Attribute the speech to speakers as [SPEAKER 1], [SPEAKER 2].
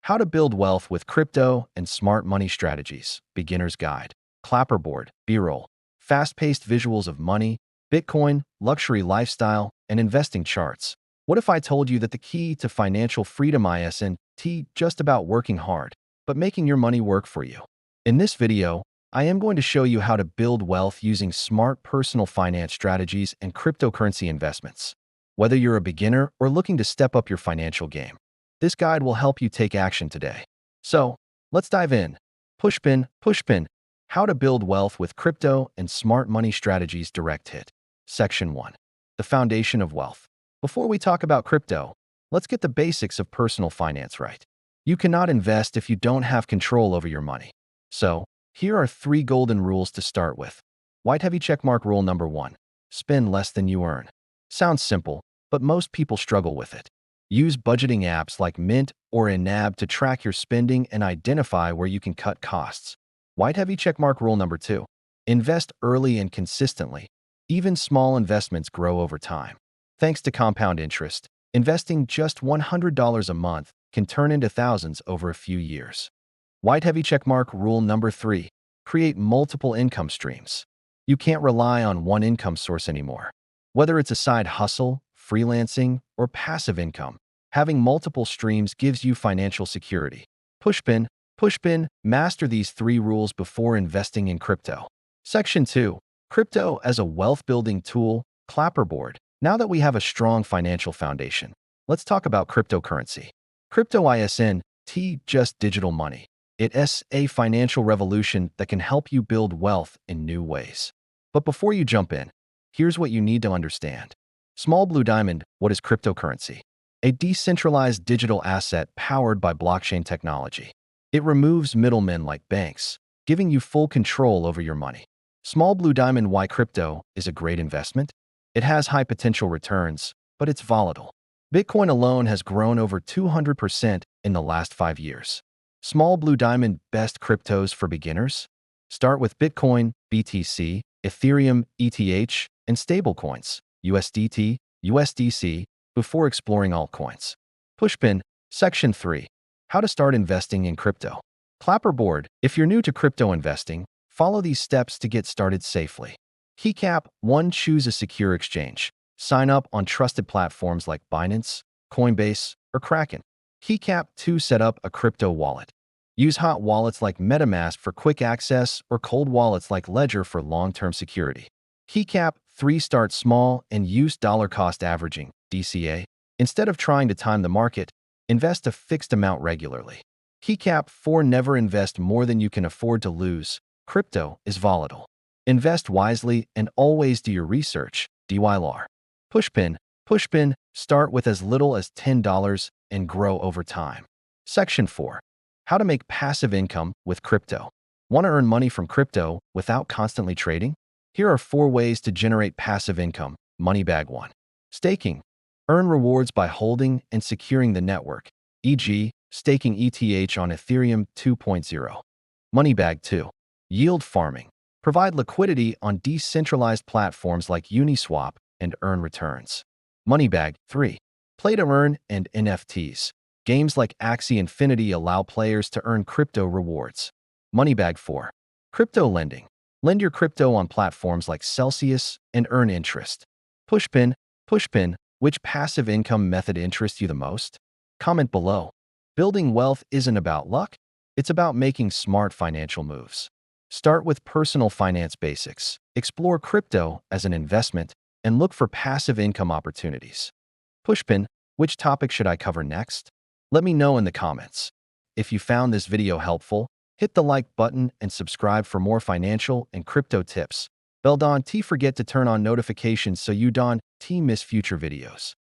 [SPEAKER 1] How to Build Wealth with Crypto and Smart Money Strategies, Beginner's Guide, Clapperboard, B-roll, fast-paced visuals of money, Bitcoin, luxury lifestyle, and investing charts. What if I told you that the key to financial freedom isn't just about working hard, but making your money work for you? In this video, I am going to show you how to build wealth using smart personal finance strategies and cryptocurrency investments. Whether you're a beginner or looking to step up your financial game, this guide will help you take action today. So, let's dive in. Pushpin, How to Build Wealth with Crypto and Smart Money Strategies Direct Hit. Section 1. The Foundation of Wealth. Before we talk about crypto, let's get the basics of personal finance right. You cannot invest if you don't have control over your money. So, here are 3 golden rules to start with. White heavy checkmark rule number 1. Spend less than you earn. Sounds simple, but most people struggle with it. Use budgeting apps like Mint or Enab to track your spending and identify where you can cut costs. White heavy checkmark rule number 2. Invest early and consistently. Even small investments grow over time. Thanks to compound interest, investing just $100 a month can turn into thousands over a few years. White heavy checkmark rule number 3. Create multiple income streams. You can't rely on one income source anymore. Whether it's a side hustle, freelancing, or passive income, having multiple streams gives you financial security. Pushpin, Master these 3 rules before investing in crypto. Section 2. Crypto as a wealth-building tool, Clapperboard. Now that we have a strong financial foundation, let's talk about cryptocurrency. Crypto isn't just digital money. It's a financial revolution that can help you build wealth in new ways. But before you jump in, here's what you need to understand. Small Blue Diamond, what is cryptocurrency? A decentralized digital asset powered by blockchain technology. It removes middlemen like banks, giving you full control over your money. Small Blue Diamond, why crypto is a great investment? It has high potential returns, but it's volatile. Bitcoin alone has grown over 200% in the last 5 years. Small Blue Diamond, best cryptos for beginners? Start with Bitcoin, BTC, Ethereum, ETH, and stablecoins, USDT, USDC, before exploring altcoins. Pushpin, Section 3. How to start investing in crypto. Clapperboard, if you're new to crypto investing, follow these steps to get started safely. Keycap 1. Choose a secure exchange. Sign up on trusted platforms like Binance, Coinbase, or Kraken. Keycap 2. Set up a crypto wallet. Use hot wallets like MetaMask for quick access or cold wallets like Ledger for long-term security. Keycap 3. Start small and use dollar cost averaging, DCA. Instead of trying to time the market, invest a fixed amount regularly. Keycap 4. Never invest more than you can afford to lose. Crypto is volatile. Invest wisely and always do your research, DYLR. Pushpin, Start with as little as $10 and grow over time. Section 4. How to make passive income with crypto. Want to earn money from crypto without constantly trading? Here are 4 ways to generate passive income. Moneybag 1. Staking. Earn rewards by holding and securing the network, e.g., staking ETH on Ethereum 2.0. Moneybag 2. Yield farming. Provide liquidity on decentralized platforms like Uniswap and earn returns. Moneybag 3. Play to earn and NFTs. Games like Axie Infinity allow players to earn crypto rewards. Moneybag 4. Crypto lending. Lend your crypto on platforms like Celsius and earn interest. Pushpin, Which passive income method interests you the most? Comment below. Building wealth isn't about luck. It's about making smart financial moves. Start with personal finance basics. Explore crypto as an investment and look for passive income opportunities. Pushpin, which topic should I cover next? Let me know in the comments. If you found this video helpful, hit the like button and subscribe for more financial and crypto tips. Bell don't forget to turn on notifications so you don't miss future videos.